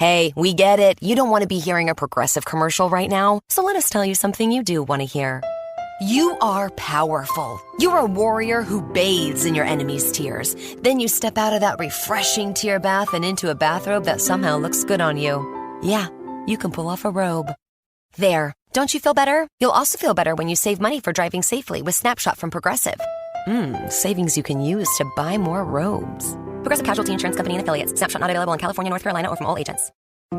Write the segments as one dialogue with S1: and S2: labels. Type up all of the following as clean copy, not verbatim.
S1: Hey, we get it. You don't want to be hearing a Progressive commercial right now, so let us tell you something you do want to hear. You are powerful. You're a warrior who bathes in your enemy's tears. Then you step out of that refreshing tear bath and into a bathrobe that somehow looks good on you. Yeah, you can pull off a robe. There. Don't you feel better? You'll also feel better when you save money for driving safely with Snapshot from Progressive. Savings you can use to buy more robes. Progressive Casualty Insurance Company and Affiliates. Snapshot not available in California, North Carolina, or from all agents.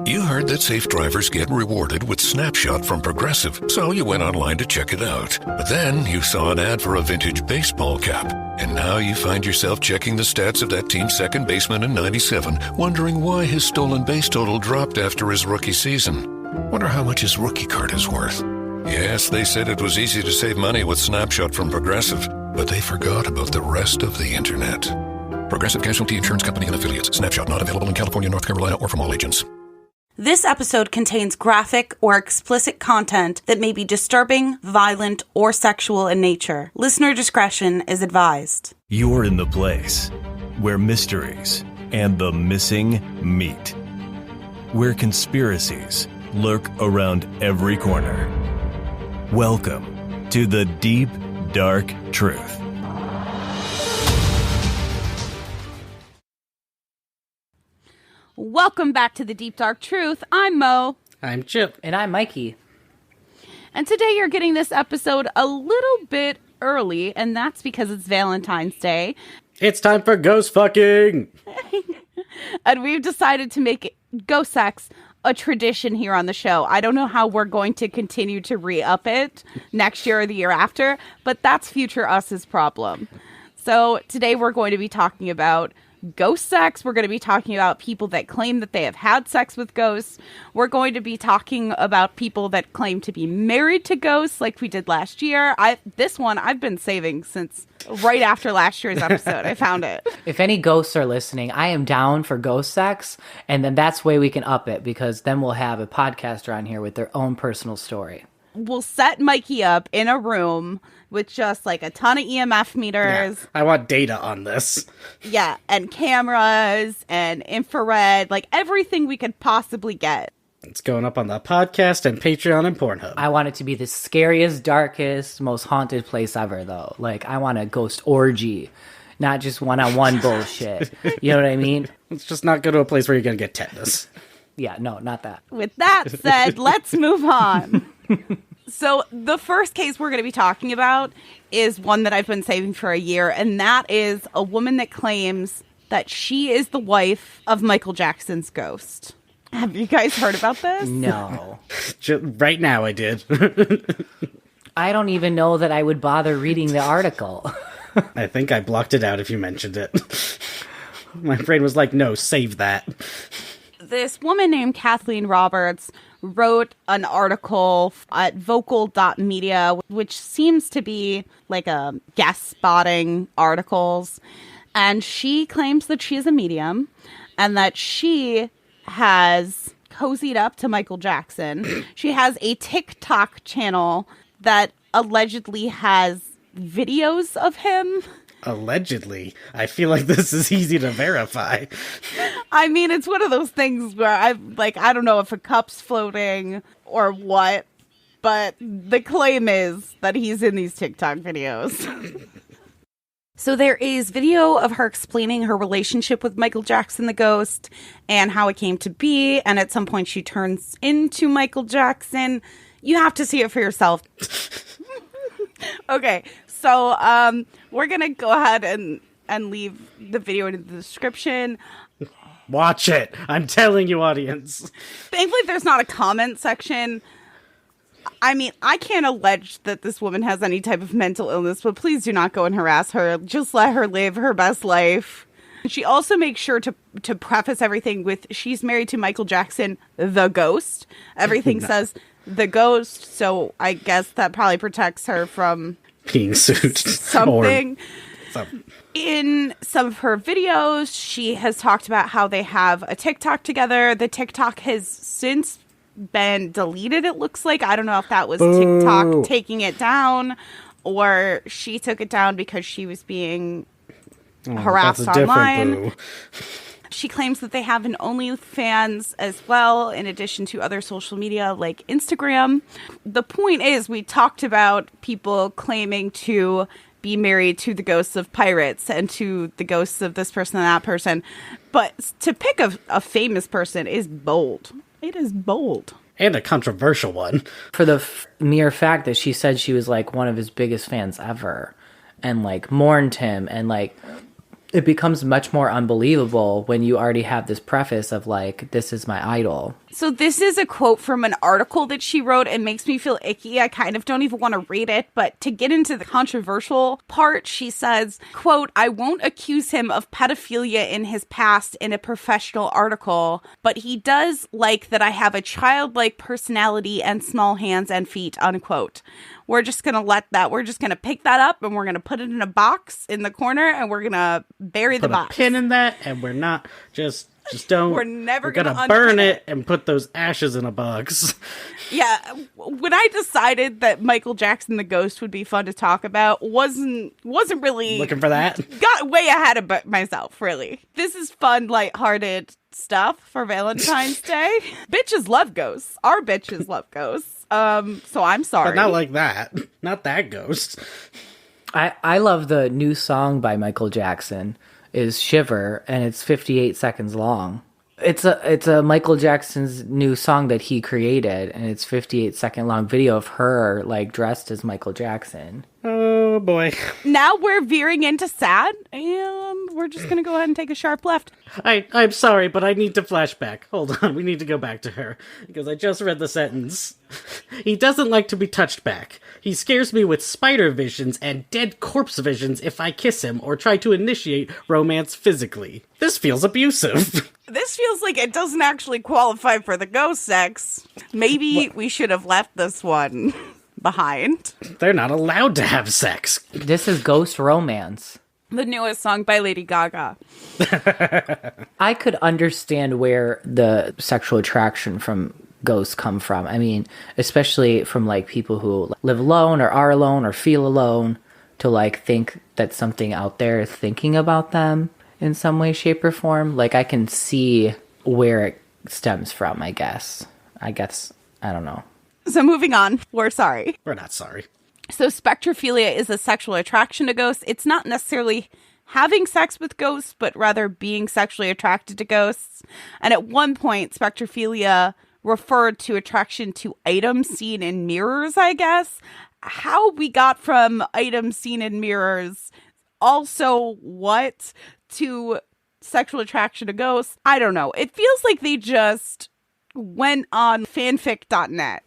S2: You heard that safe drivers get rewarded with Snapshot from Progressive, so you went online to check it out. But then you saw an ad for a vintage baseball cap, and now you find yourself checking the stats of that team's second baseman in '97, wondering why his stolen base total dropped after his rookie season. Wonder how much his rookie card is worth. Yes, they said it was easy to save money with Snapshot from Progressive, but they forgot about the rest of the internet. Progressive Casualty Insurance Company and Affiliates. Snapshot not available in California, North Carolina, or from all agents.
S3: This episode contains graphic or explicit content that may be disturbing, violent, or sexual in nature. Listener discretion is advised.
S4: You're in the place where mysteries and the missing meet, where conspiracies lurk around every corner. Welcome to the Deep, Dark Truth.
S5: Welcome back to the Deep Dark Truth. I'm Mo.
S6: I'm Chip.
S7: And I'm Mikey.
S5: And today you're getting this episode a little bit early, and that's because it's Valentine's Day.
S6: It's time for ghost fucking!
S5: And we've decided to make ghost sex a tradition here on the show. I don't know how we're going to continue to re-up it next year or the year after, but that's future us's problem. So today we're going to be talking about ghost sex. We're going to be talking about people that claim that they have had sex with ghosts. We're going to be talking about people that claim to be married to ghosts like we did last year. This one I've been saving since right after last year's episode. I found it.
S7: If any ghosts are listening, I am down for ghost sex, and then that's the way we can up it, because then we'll have a podcaster on here with their own personal story.
S5: We'll set Mikey up in a room with just like a ton of EMF meters.
S6: Yeah, I want data on this.
S5: Yeah, and cameras and infrared, like everything we could possibly get.
S6: It's going up on the podcast and Patreon and Pornhub.
S7: I want it to be the scariest, darkest, most haunted place ever, though. Like, I want a ghost orgy, not just one-on-one bullshit. You know what I mean?
S6: Let's just not go to a place where you're going to get tetanus.
S7: Yeah, no, not that.
S5: With that said, let's move on. So the first case we're going to be talking about is one that I've been saving for a year, and that is a woman that claims that she is the wife of Michael Jackson's ghost. Have you guys heard about this?
S7: No.
S6: Right now I did.
S7: I don't even know that I would bother reading the article.
S6: I think I blocked it out if you mentioned it. My brain was like, no, save that.
S5: This woman named Kathleen Roberts wrote an article at vocal.media, which seems to be like a guest spotting articles. And she claims that she is a medium and that she has cozied up to Michael Jackson. She has a TikTok channel that allegedly has videos of him.
S6: Allegedly. I feel like this is easy to verify.
S5: I mean, it's one of those things where I don't know if a cup's floating or what, but the claim is that he's in these TikTok videos. So there is video of her explaining her relationship with Michael Jackson the Ghost and how it came to be, and at some point she turns into Michael Jackson. You have to see it for yourself. Okay, so we're going to go ahead and leave the video in the description.
S6: Watch it. I'm telling you, audience.
S5: Thankfully, there's not a comment section. I mean, I can't allege that this woman has any type of mental illness, but please do not go and harass her. Just let her live her best life. She also makes sure to preface everything with she's married to Michael Jackson, the ghost. Everything says the ghost, so I guess that probably protects her from
S6: being sued.
S5: Something. In some of her videos, she has talked about how they have a TikTok together. The TikTok has since been deleted, it looks like. I don't know if that was TikTok taking it down or she took it down because she was being harassed online. She claims that they have an OnlyFans as well, in addition to other social media like Instagram. The point is, we talked about people claiming to be married to the ghosts of pirates and to the ghosts of this person and that person. But to pick a famous person is bold. It is bold.
S6: And a controversial one.
S7: For the mere fact that she said she was like one of his biggest fans ever and like mourned him, and like it becomes much more unbelievable when you already have this preface of like, this is my idol.
S5: So this is a quote from an article that she wrote. It makes me feel icky. I kind of don't even want to read it. But to get into the controversial part, she says, quote, "I won't accuse him of pedophilia in his past in a professional article, but he does like that I have a childlike personality and small hands and feet," unquote. We're just going to pick that up and we're going to put it in a box in the corner and we're going to bury the box.
S6: Put a pin in that, and we're not just don't.
S5: We're never going to
S6: burn it and put those ashes in a box.
S5: Yeah, when I decided that Michael Jackson the Ghost would be fun to talk about, wasn't really
S6: looking for that.
S5: Got way ahead of myself, really. This is fun, lighthearted stuff for Valentine's Day. Bitches love ghosts. Our bitches love ghosts. So I'm sorry.
S6: But not like that. Not that ghost.
S7: I love the new song by Michael Jackson is Shiver, and it's 58 seconds long. It's a Michael Jackson's new song that he created, and it's 58-second long video of her like dressed as Michael Jackson.
S6: Oh boy.
S5: Now we're veering into sad, and we're just gonna go ahead and take a sharp left.
S6: I'm sorry, but I need to flashback. Hold on, we need to go back to her, because I just read the sentence. He doesn't like to be touched back. He scares me with spider visions and dead corpse visions if I kiss him or try to initiate romance physically. This feels abusive.
S5: This feels like it doesn't actually qualify for the ghost sex. Maybe we should have left this one behind.
S6: They're not allowed to have sex.
S7: This is ghost romance.
S5: The newest song by Lady Gaga.
S7: I could understand where the sexual attraction from ghosts come from. I mean, especially from like people who live alone or are alone or feel alone, to like think that something out there is thinking about them in some way, shape, or form. Like, I can see where it stems from, I guess. I don't know.
S5: So moving on. We're sorry.
S6: We're not sorry.
S5: So spectrophilia is a sexual attraction to ghosts. It's not necessarily having sex with ghosts, but rather being sexually attracted to ghosts. And at one point, spectrophilia referred to attraction to items seen in mirrors, I guess. How we got from items seen in mirrors, also what, to sexual attraction to ghosts, I don't know. It feels like they just went on fanfic.net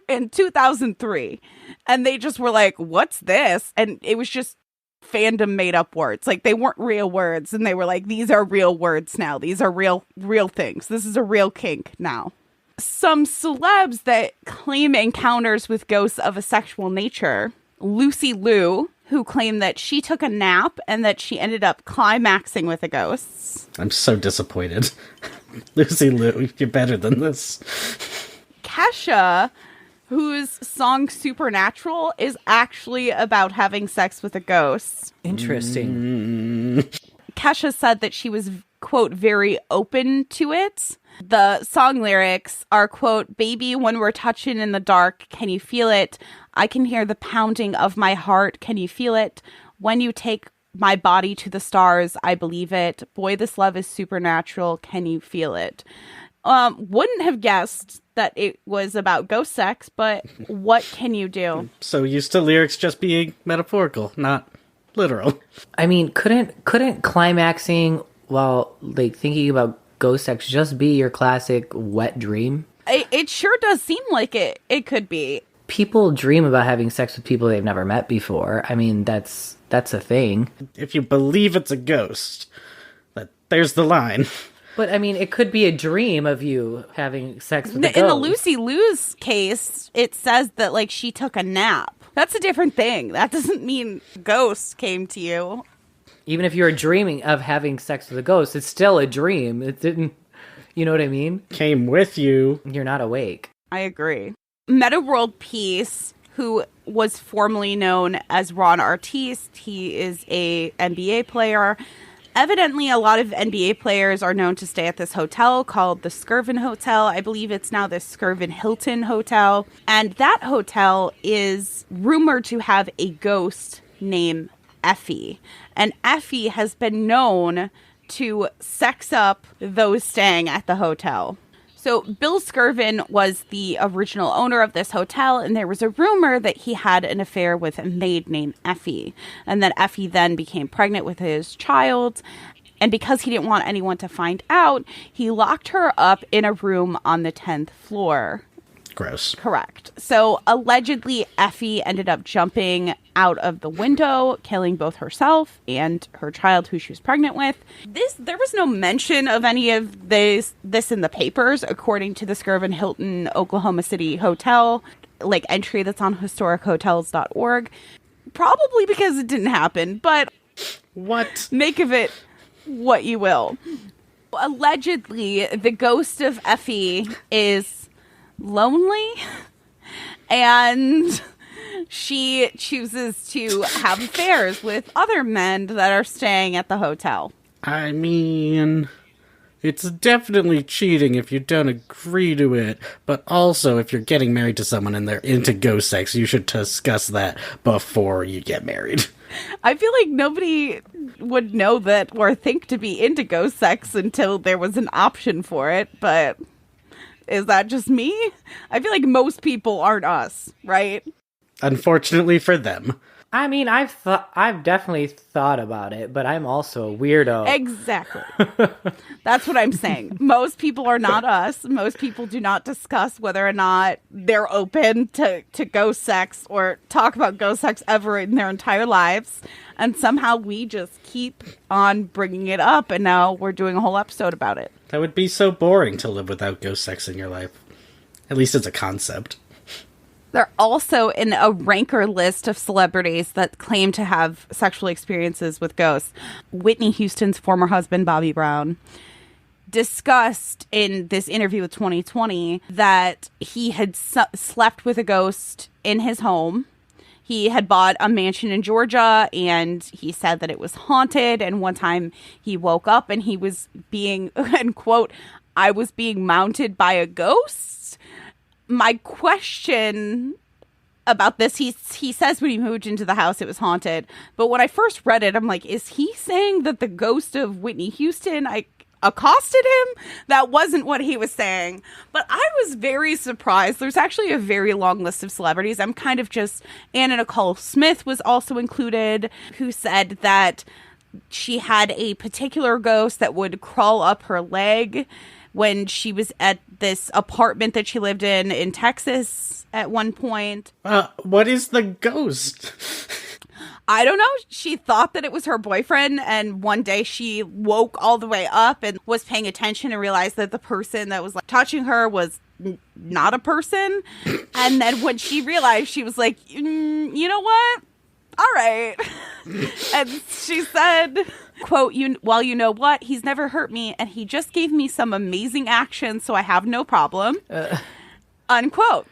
S5: in 2003 and they just were like, what's this? And it was just fandom made up words. Like, they weren't real words, and they were like, these are real words now. These are real things. This is a real kink now. Some celebs that claim encounters with ghosts of a sexual nature. Lucy Liu, who claimed that she took a nap and that she ended up climaxing with the ghosts.
S6: I'm so disappointed. Lucy Liu, you're better than this.
S5: Kesha, whose song Supernatural is actually about having sex with a ghost.
S7: Interesting.
S5: Kesha said that she was, quote, very open to it. The song lyrics are, quote, "Baby, when we're touching in the dark, can you feel it? I can hear the pounding of my heart. Can you feel it? When you take my body to the stars, I believe it. Boy, this love is supernatural. Can you feel it?" Wouldn't have guessed that it was about ghost sex, but what can you do?
S6: So used to lyrics just being metaphorical, not literal.
S7: I mean, couldn't climaxing while like thinking about ghost sex just be your classic wet dream?
S5: It sure does seem like it could be.
S7: People dream about having sex with people they've never met before. I mean, that's a thing.
S6: If you believe it's a ghost, there's the line.
S7: But I mean, it could be a dream of you having sex with a ghost.
S5: In the Lucy Liu's case, it says that like she took a nap. That's a different thing. That doesn't mean ghosts came to you.
S7: Even if you're dreaming of having sex with a ghost, it's still a dream. It didn't, you know what I mean?
S6: Came with you.
S7: You're not awake.
S5: I agree. Meta World Peace, who was formerly known as Ron Artiste, he is a NBA player, Evidently, a lot of NBA players are known to stay at this hotel called the Skirvin Hotel. I believe it's now the Skirvin Hilton Hotel. And that hotel is rumored to have a ghost named Effie. And Effie has been known to sex up those staying at the hotel. So Bill Skirvin was the original owner of this hotel, and there was a rumor that he had an affair with a maid named Effie, and that Effie then became pregnant with his child. And because he didn't want anyone to find out, he locked her up in a room on the 10th floor.
S6: Gross.
S5: Correct. So allegedly, Effie ended up jumping out of the window, killing both herself and her child who she was pregnant with. There was no mention of any of this in the papers, according to the Skirvin Hilton Oklahoma City Hotel, like entry that's on historichotels.org. Probably because it didn't happen, but
S6: what?
S5: Make of it what you will. Allegedly, the ghost of Effie is lonely, and she chooses to have affairs with other men that are staying at the hotel.
S6: I mean, it's definitely cheating if you don't agree to it, but also if you're getting married to someone and they're into ghost sex, you should discuss that before you get married.
S5: I feel like nobody would know that or think to be into ghost sex until there was an option for it, but is that just me? I feel like most people aren't us, right?
S6: Unfortunately for them.
S7: I mean, I've definitely thought about it, but I'm also a weirdo.
S5: Exactly. That's what I'm saying. Most people are not us. Most people do not discuss whether or not they're open to ghost sex or talk about ghost sex ever in their entire lives. And somehow we just keep on bringing it up, and now we're doing a whole episode about it.
S6: That would be so boring to live without ghost sex in your life. At least as a concept.
S5: They're also in a ranker list of celebrities that claim to have sexual experiences with ghosts. Whitney Houston's former husband, Bobby Brown, discussed in this interview with 2020 that he had slept with a ghost in his home. He had bought a mansion in Georgia, and he said that it was haunted. And one time he woke up and he was being, and quote, "I was being mounted by a ghost." My question about this, he says when he moved into the house it was haunted. But when I first read it, I'm like, is he saying that the ghost of Whitney Houston accosted him? That wasn't what he was saying. But I was very surprised. There's actually a very long list of celebrities. I'm kind of just... Anna Nicole Smith was also included, who said that she had a particular ghost that would crawl up her leg when she was at this apartment that she lived in Texas at one point.
S6: What is the ghost?
S5: I don't know. She thought that it was her boyfriend, and one day she woke all the way up and was paying attention and realized that the person that was touching her was not a person. And then when she realized, she was like, you know what? All right. And she said, quote, well, you know what? He's never hurt me, and he just gave me some amazing action, so I have no problem. Unquote.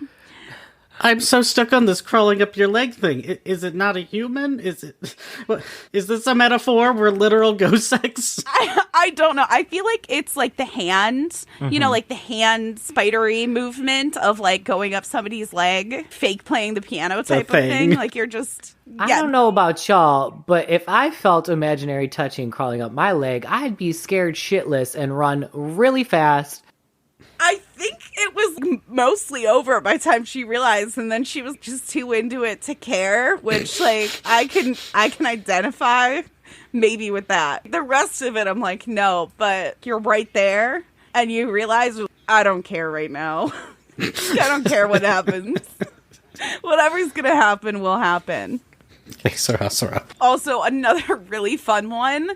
S6: I'm so stuck on this crawling up your leg thing. Is it not a human? Is this a metaphor? We're literal ghost sex?
S5: I don't know. I feel like it's like the hand, like the hand spidery movement of like going up somebody's leg, fake playing the piano type of thing. Like you're just... Yeah.
S7: I don't know about y'all, but if I felt imaginary touching crawling up my leg, I'd be scared shitless and run really fast.
S5: I think it was mostly over by the time she realized, and then she was just too into it to care, which like I can identify maybe with that. The rest of it I'm like, no, but you're right there and you realize I don't care right now. I don't care what happens. Whatever's gonna happen will happen. Also, another really fun one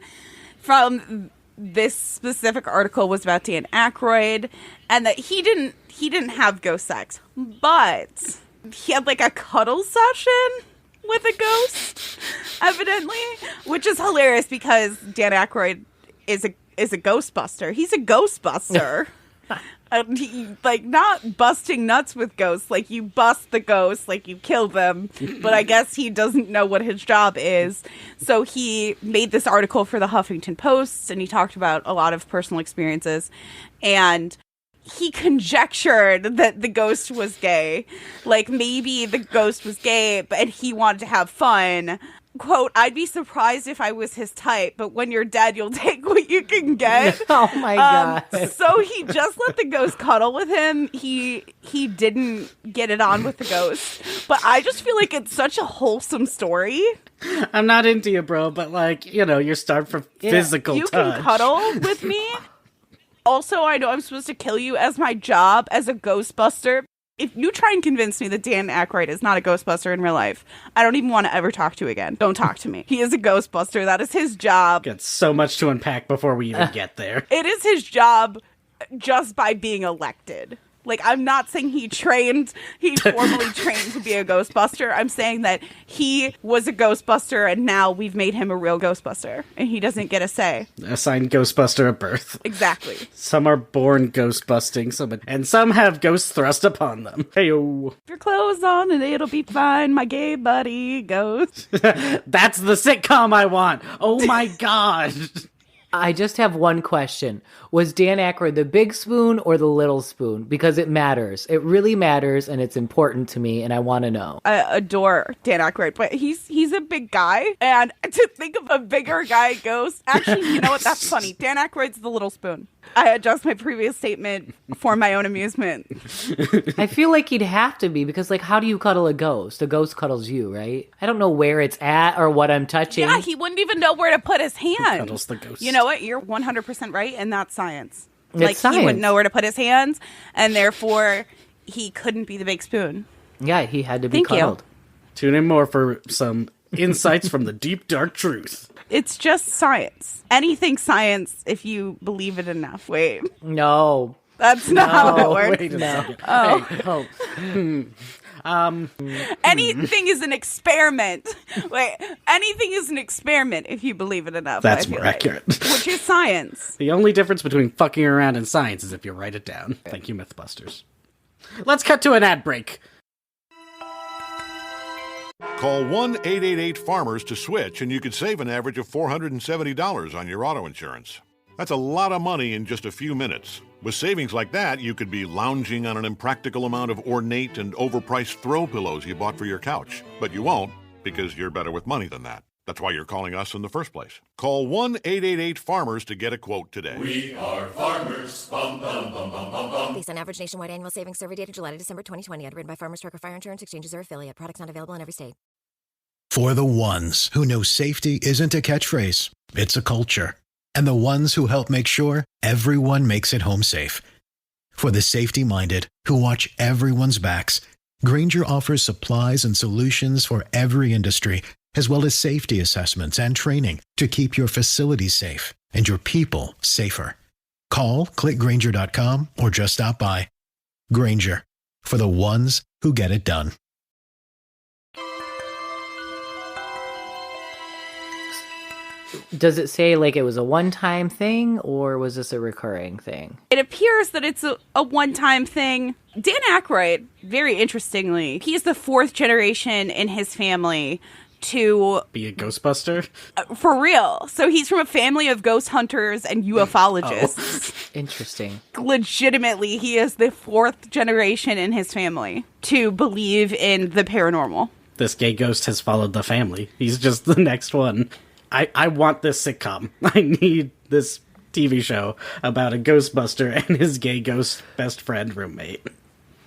S5: from this specific article was about Dan Aykroyd, and that he didn't have ghost sex, but he had like a cuddle session with a ghost, evidently, which is hilarious because Dan Aykroyd is a Ghostbuster. He's a Ghostbuster. And he, like, not busting nuts with ghosts. Like, you bust the ghosts, like, you kill them. But I guess he doesn't know what his job is. So he made this article for the Huffington Post, and he talked about a lot of personal experiences. And he conjectured that the ghost was gay. Like, maybe the ghost was gay, and he wanted to have fun. Quote, I'd be surprised if I was his type, but when you're dead, you'll take what you can get.
S7: Oh my God.
S5: So he just let the ghost cuddle with him. He didn't get it on with the ghost. But I just feel like it's such a wholesome story.
S6: I'm not into you, bro, but like, you're starved for physical
S5: You
S6: touch.
S5: can cuddle with me. Also, I know I'm supposed to kill you as my job as a Ghostbuster. If you try and convince me that Dan Aykroyd is not a Ghostbuster in real life, I don't even want to ever talk to you again. Don't talk to me. He is a Ghostbuster. That is his job.
S6: Got so much to unpack before we even get there.
S5: It is his job just by being elected. Like, I'm not saying he formally trained to be a Ghostbuster. I'm saying that he was a Ghostbuster and now we've made him a real Ghostbuster and he doesn't get a say.
S6: Assigned Ghostbuster at birth.
S5: Exactly.
S6: Some are born ghostbusting, and some have ghosts thrust upon them. Hey-o.
S5: Put your clothes on and it'll be fine, my gay buddy ghost.
S6: That's the sitcom I want. Oh my God.
S7: I just have one question. Was Dan Aykroyd the big spoon or the little spoon? Because it matters. It really matters, and it's important to me, and I want to know.
S5: I adore Dan Aykroyd, but he's a big guy, and to think of a bigger guy ghost, actually, you know what? That's funny. Dan Aykroyd's the little spoon. I adjust my previous statement for my own amusement.
S7: I feel like he'd have to be, because, like, how do you cuddle a ghost? A ghost cuddles you, right? I don't know where it's at or what I'm touching.
S5: Yeah, he wouldn't even know where to put his hand.
S6: Cuddles the ghost.
S5: You know what? You're 100% right, and that's science.
S7: It's science.
S5: He wouldn't know where to put his hands, and therefore he couldn't be the big spoon.
S7: Yeah, he had to be
S5: Thank you.
S7: cuddled.
S6: Tune in more for some insights from the deep, dark truth.
S5: It's just science. Anything science if you believe it enough. Wait.
S7: No.
S5: That's not how it works.
S6: Wait a second.
S5: Oh.
S6: Hey,
S5: Anything is an experiment. Wait, anything is an experiment if you believe it enough.
S6: That's
S5: I feel
S6: more
S5: like.
S6: accurate.
S5: Which is science.
S6: The only difference between fucking around and science is if you write it down. Thank you, Mythbusters. Let's cut to an ad break.
S8: Call 1-888-FARMERS to switch, and you could save an average of $470 on your auto insurance. That's a lot of money in just a few minutes. With savings like that, you could be lounging on an impractical amount of ornate and overpriced throw pillows you bought for your couch. But you won't, because you're better with money than that. That's why you're calling us in the first place. Call 1-888-FARMERS to get a quote today.
S9: We are farmers. Bum, bum, bum, bum, bum, bum.
S10: Based on average nationwide annual savings survey data July to December 2020. Underwritten by Farmers Truck or Fire Insurance Exchanges or affiliate. Products not available in every state.
S11: For the ones who know safety isn't a catchphrase, it's a culture. And the ones who help make sure everyone makes it home safe. For the safety-minded who watch everyone's backs, Grainger offers supplies and solutions for every industry, as well as safety assessments and training to keep your facilities safe and your people safer. Call, click Grainger.com, or just stop by. Grainger, for the ones who get it done.
S7: Does it say, like, it was a one-time thing, or was this a recurring thing?
S5: It appears that it's a one-time thing. Dan Aykroyd, very interestingly, he's the fourth generation in his family to
S6: be a Ghostbuster?
S5: For real. So he's from a family of ghost hunters and ufologists.
S7: Oh. Interesting.
S5: Legitimately, he is the fourth generation in his family to believe in the paranormal.
S6: This gay ghost has followed the family. He's just the next one. I want this sitcom. I need this TV show about a Ghostbuster and his gay ghost best friend roommate.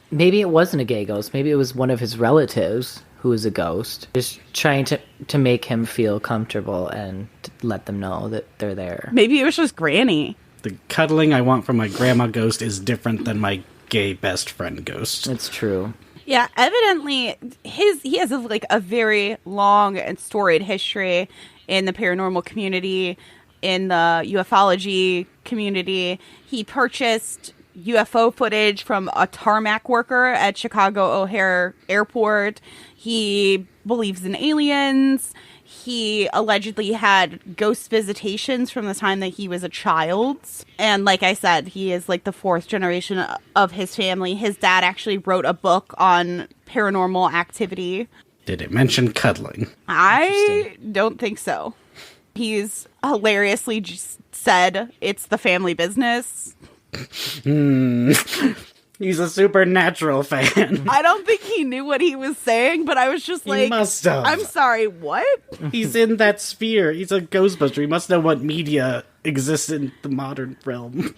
S7: Maybe it wasn't a gay ghost. Maybe it was one of his relatives who is a ghost, just trying to make him feel comfortable and to let them know that they're there.
S5: Maybe it was just Granny.
S6: The cuddling I want from my grandma ghost is different than my gay best friend ghost.
S7: It's true.
S5: Yeah, evidently he has a very long and storied history in the paranormal community, in the ufology community. He purchased UFO footage from a tarmac worker at Chicago O'Hare Airport. He believes in aliens. he allegedly had ghost visitations from the time that he was a child. And like I said, he is like the 4th generation of his family. His dad actually wrote a book on paranormal activity.
S6: Did it mention cuddling?
S5: I don't think so. He's hilariously just said it's the family business.
S6: He's a Supernatural fan.
S5: I don't think he knew what he was saying, but I was just like,
S6: He must have.
S5: I'm sorry, what?
S6: He's in that sphere. He's a Ghostbuster. He must know what media exists in the modern realm.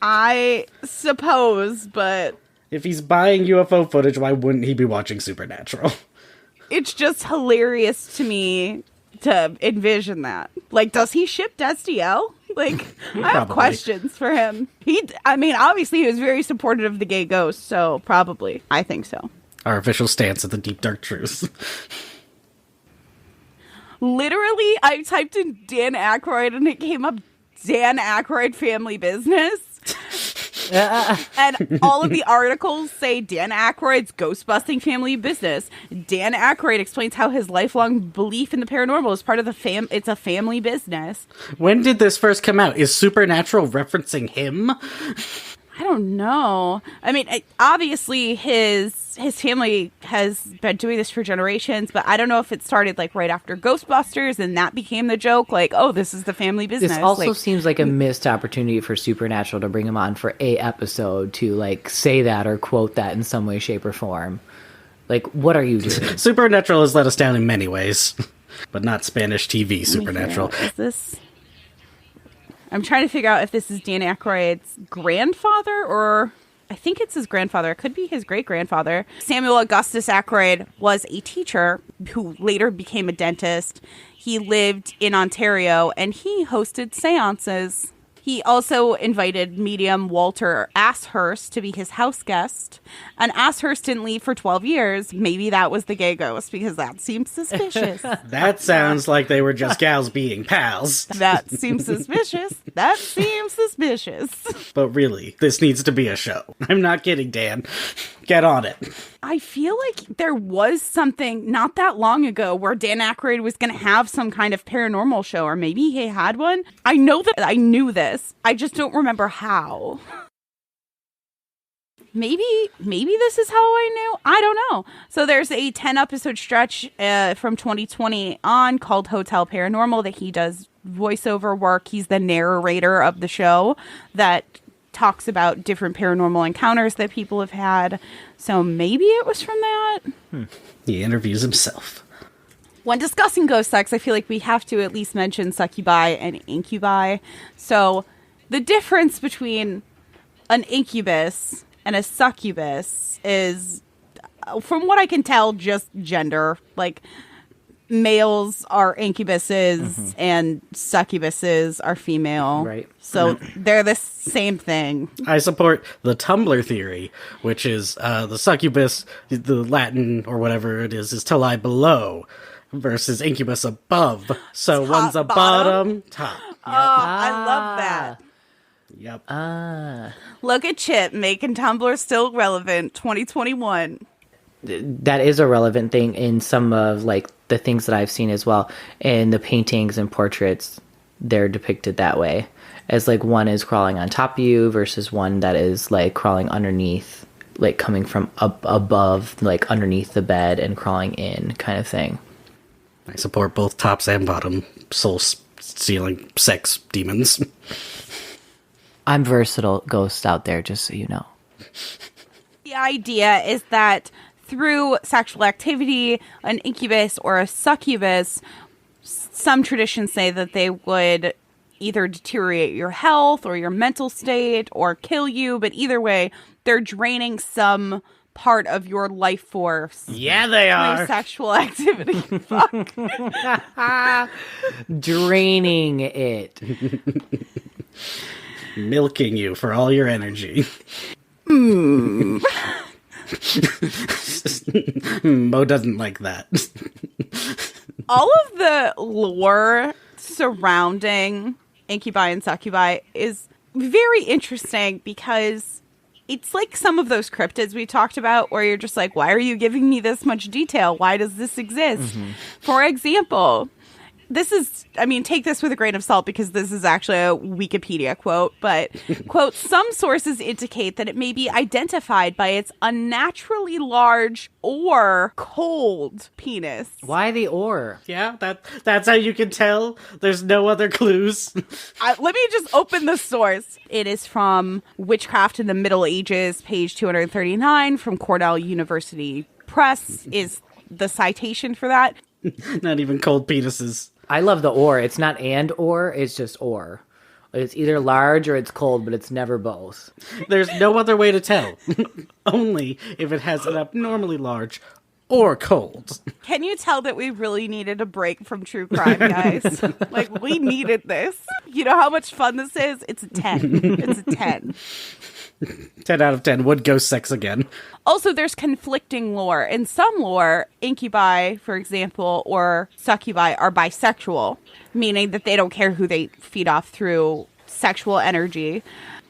S5: I suppose, but
S6: If he's buying UFO footage, why wouldn't he be watching Supernatural?
S5: it's just hilarious to me to envision that. Like, does he ship Destiel? Like, I have questions for him. Obviously he was very supportive of the gay ghost, so probably. I think so.
S6: Our official stance of the deep dark truth.
S5: Literally, I typed in Dan Aykroyd and it came up Dan Aykroyd family business. And all of the articles say Dan Aykroyd's ghost-busting family business. Dan Aykroyd explains how his lifelong belief in the paranormal is part of it's a family business.
S6: When did this first come out? Is Supernatural referencing him?
S5: I don't know. I mean, obviously his family has been doing this for generations, but I don't know if it started like right after Ghostbusters and that became the joke. Like, oh, this is the family business.
S7: This also seems like a missed opportunity for Supernatural to bring him on for a episode to like say that or quote that in some way, shape, or form. Like, what are you doing?
S6: Supernatural has let us down in many ways, but not Spanish TV Supernatural.
S5: Is this? I'm trying to figure out if this is Dan Aykroyd's grandfather or I think it's his grandfather. It could be his great-grandfather. Samuel Augustus Aykroyd was a teacher who later became a dentist. He lived in Ontario and he hosted seances. He also invited medium Walter Ashurst to be his house guest. And Ashurst didn't leave for 12 years. Maybe that was the gay ghost because that seems suspicious.
S6: That sounds like they were just gals being pals.
S5: That seems suspicious. That seems suspicious.
S6: But really, this needs to be a show. I'm not kidding, Dan. Get on it.
S5: I feel like there was something not that long ago where Dan Aykroyd was going to have some kind of paranormal show, or maybe he had one. I know that I knew this. I just don't remember how. Maybe this is how I knew. I don't know. So there's a 10-episode stretch from 2020 on called Hotel Paranormal that he does voiceover work. He's the narrator of the show that talks about different paranormal encounters that people have had. So maybe it was from that.
S6: He interviews himself.
S5: When discussing ghost sex, I feel like we have to at least mention succubi and incubi. So the difference between an incubus and a succubus is, from what I can tell, just gender. Like, males are incubuses and succubuses are female.
S7: Right.
S5: So they're the same thing.
S6: I support the Tumblr theory, which is the succubus, the Latin or whatever it is to lie below, versus incubus above. So
S5: Top,
S6: one's a bottom, top. Yep.
S5: Oh, I love that.
S6: Yep.
S5: Look at Chip making Tumblr still relevant 2021.
S7: That is a relevant thing in some of like the things that I've seen as well. In the paintings and portraits, they're depicted that way. As like one is crawling on top of you versus one that is like crawling underneath, like coming from up above, like underneath the bed and crawling in kind of thing.
S6: I support both tops and bottom soul-stealing sex demons.
S7: I'm versatile ghost out there, just so you know.
S5: The idea is that through sexual activity, an incubus or a succubus, some traditions say that they would either deteriorate your health or your mental state or kill you, but either way, they're draining some part of your life force.
S6: Yeah, they are.
S5: Through sexual activity. Fuck.
S7: Draining it.
S6: Milking you for all your energy. Mo doesn't like that.
S5: All of the lore surrounding incubi and succubi is very interesting because It's like some of those cryptids we talked about where you're just like, why are you giving me this much detail? Why does this exist? For example, this is, I mean, take this with a grain of salt because this is actually a Wikipedia quote, but, quote, some sources indicate that it may be identified by its unnaturally large or cold penis.
S7: Why the or?
S6: Yeah, that's how you can tell. There's no other clues.
S5: Let me just open the source. It is from Witchcraft in the Middle Ages, page 239 from Cornell University Press is the citation for that.
S6: Not even cold penises.
S7: I love the or. It's not and or, it's just or. It's either large or it's cold, but it's never both.
S6: There's no other way to tell. Only if it has an abnormally large or cold.
S5: Can you tell that we really needed a break from true crime, guys? Like, we needed this. You know how much fun this is? It's a 10. It's a 10.
S6: 10 out of 10 would ghost sex again.
S5: Also, there's conflicting lore. In some lore, incubi, for example, or succubi are bisexual, meaning that they don't care who they feed off through sexual energy.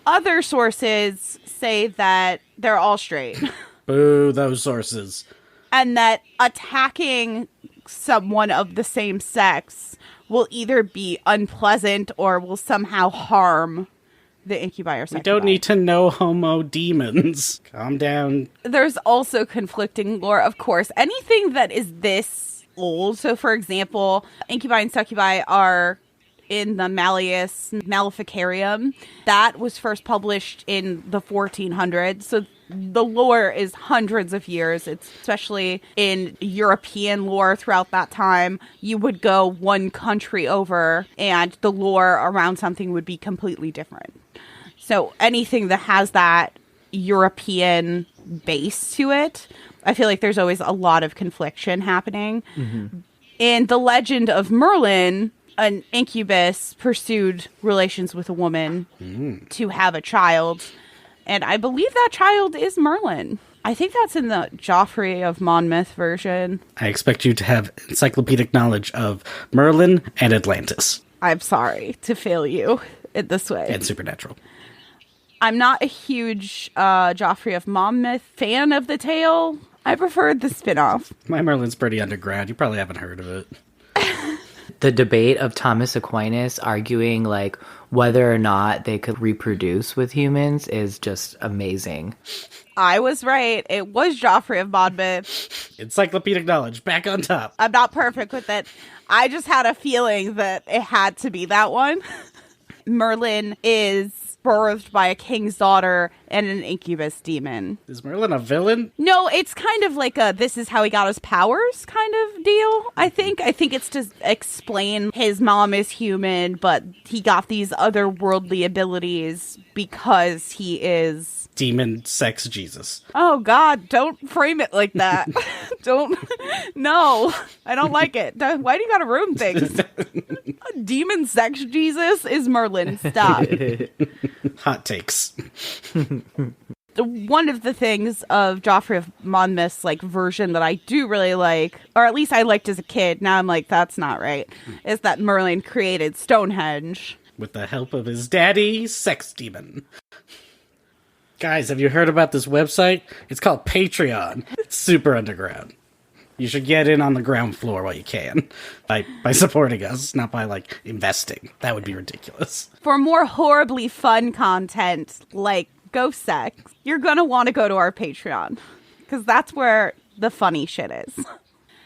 S5: Other sources say that they're all straight.
S6: Boo, those sources.
S5: And that attacking someone of the same sex will either be unpleasant or will somehow harm the incubi or succubi.
S6: We don't need to know homo demons. Calm down.
S5: There's also conflicting lore, of course. Anything that is this old. So, for example, incubi and succubi are in the Malleus Maleficarium. That was first published in the 1400s. So the lore is hundreds of years. It's especially in European lore throughout that time. You would go one country over and the lore around something would be completely different. So anything that has that European base to it, I feel like there's always a lot of confliction happening. In the legend of Merlin, an incubus pursued relations with a woman to have a child. And I believe that child is Merlin. I think that's in the Joffrey of Monmouth version.
S6: I expect you to have encyclopedic knowledge of Merlin and Atlantis.
S5: I'm sorry to fail you in this way.
S6: And Supernatural.
S5: I'm not a huge Joffrey of Monmouth fan of the tale. I preferred the spinoff.
S6: My Merlin's pretty underground. You probably haven't heard of it.
S7: The debate of Thomas Aquinas arguing like whether or not they could reproduce with humans is just amazing.
S5: I was right. It was Joffrey of Monmouth.
S6: Encyclopedic knowledge, back on top.
S5: I'm not perfect with it. I just had a feeling that it had to be that one. Merlin is birthed by a king's daughter and an incubus demon.
S6: Is Merlin a villain?
S5: No, it's kind of like a this is how he got his powers kind of deal, I think. I think it's to explain his mom is human, but he got these otherworldly abilities because he is...
S6: Demon sex Jesus.
S5: Oh, God, don't frame it like that. Don't. No, I don't like it. Why do you gotta ruin things? Demon sex Jesus is Merlin. Stop.
S6: Hot takes.
S5: One of the things of Joffrey of Monmouth's like version that I do really like, or at least I liked as a kid, now I'm like, that's not right, is that Merlin created Stonehenge.
S6: With the help of his daddy, Sex Demon. Guys, have you heard about this website? It's called Patreon. It's super underground. You should get in on the ground floor while you can. By supporting us, not by, like, investing. That would be ridiculous.
S5: For more horribly fun content, like ghost sex, you're gonna want to go to our Patreon. Because that's where the funny shit is.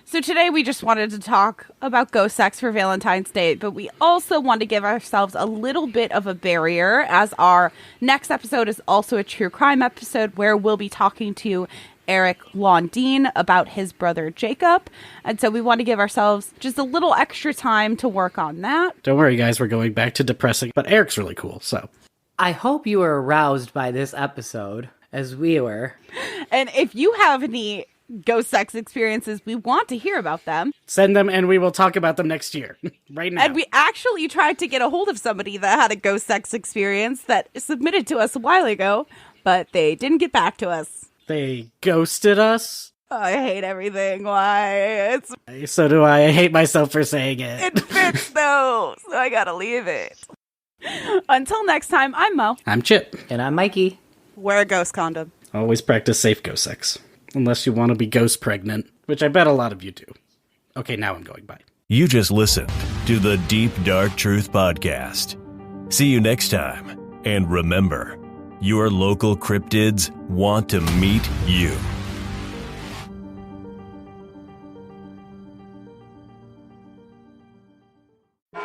S5: So today we just wanted to talk about ghost sex for Valentine's Day, but we also want to give ourselves a little bit of a barrier, as our next episode is also a true crime episode where we'll be talking to Eric Londine about his brother Jacob. And so we want to give ourselves just a little extra time to work on that.
S6: Don't worry, guys, we're going back to depressing, but Eric's really cool, so.
S7: I hope you were aroused by this episode, as we were.
S5: And if you have any ghost sex experiences, we want to hear about them.
S6: Send them and we will talk about them next year. Right now.
S5: And we actually tried to get a hold of somebody that had a ghost sex experience that submitted to us a while ago, but they didn't get back to us.
S6: They ghosted us?
S5: I hate everything. Why?
S6: So do I. I hate myself for saying it.
S5: It fits though, so I gotta leave it. Until next time, I'm Mo.
S6: I'm Chip.
S7: And I'm Mikey.
S3: Wear a ghost condom.
S6: Always practice safe ghost sex. Unless you want to be ghost pregnant, which I bet a lot of you do. Okay, now I'm going bye.
S4: You just listened to the Deep Dark Truth Podcast. See you next time. And remember, your local cryptids want to meet you.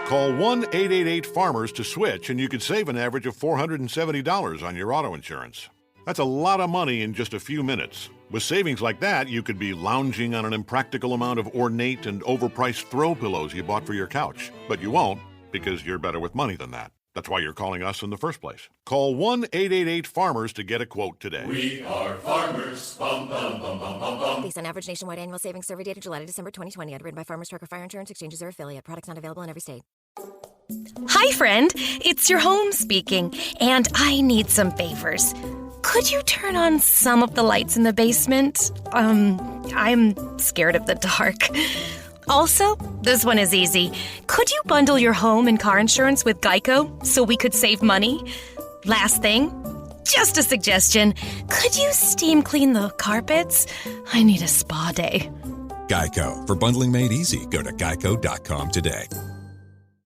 S8: Call 1-888-FARMERS to switch, and you could save an average of $470 on your auto insurance. That's a lot of money in just a few minutes. With savings like that, you could be lounging on an impractical amount of ornate and overpriced throw pillows you bought for your couch. But you won't, because you're better with money than that. That's why you're calling us in the first place. Call 1-888-FARMERS to get a quote today.
S9: We are farmers. Bum, bum, bum, bum, bum, bum.
S10: Based on average nationwide annual savings survey data July to December 2020. Underwritten by Farmers Trucker Fire Insurance Exchanges or affiliate. Products not available in every state.
S1: Hi, friend. It's your home speaking, and I need some favors. Could you turn on some of the lights in the basement? I'm scared of the dark. Also, this one is easy. Could you bundle your home and car insurance with Geico so we could save money? Last thing, just a suggestion. Could you steam clean the carpets? I need a spa day.
S12: Geico. For bundling made easy, go to geico.com today.